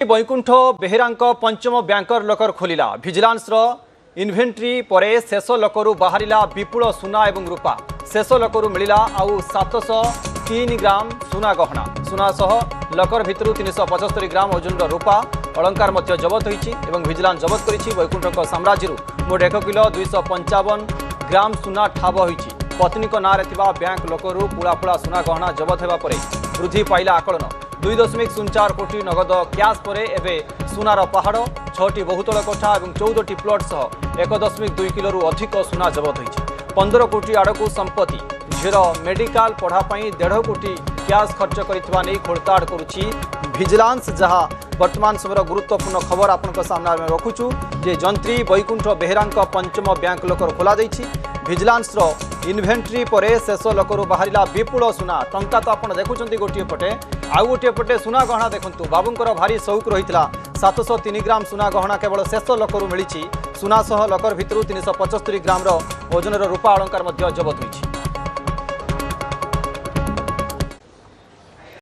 बैकुंठ बेहेरांक पंचम बैंकर लकर खोलिला vigilance inventory परे शेष लकरु बाहरिला विपुल सुना एवं रूपा शेष लकरु मिलिला आउ 703 ग्राम सुना गहना सुना सह लकर भितरु 375 ग्राम ओजन रूपा अलंकार मध्य जबत होईछि एवं विजिलेंस जबत करिछि बैकुंठ साम्राज्यरु मोट 1 किलो 255 ग्राम सुना ठाब होईछि पत्नी नारे थिबा बैंक लकरु पुला पुला सुना गहना जबत हेबा परे वृद्धि पाइला आकलन 2.04 कोटी नगद क्याश परे एबे सुनार पहाड़ 6टी बहुतल कोठा और 14टी प्लट सह 1.2 किलो अधिक सुना जबत होईछि 15 कोटी आड़कू संपत्ति झीर मेडिकल पढ़ाई 1.5 कोटी क्याश खर्च करितबा नै खोलताड़ करुछि विजिलेंस जहाँ वर्तमान समय गुरुत्वपूर्ण खबर आपण सामने में रखुचु जे जंत्री बैकुंठ बेहेरांक पंचम बैंक लकर खोला विजिलेंस इन्वेंट्री परे शेष लकरु बाहरिला विपुल सुना टंका तो आपण देखुंत गोटे पटे आउ गोटे पटे सुना गहना देखंतु बाबूंकर भारी शौक रही 703 ग्राम सुना गहना केवल शेष लकरु मिली सुना सह लकर भितरु 375 ग्राम ओजन रूपा अलंकार जबत होईछि।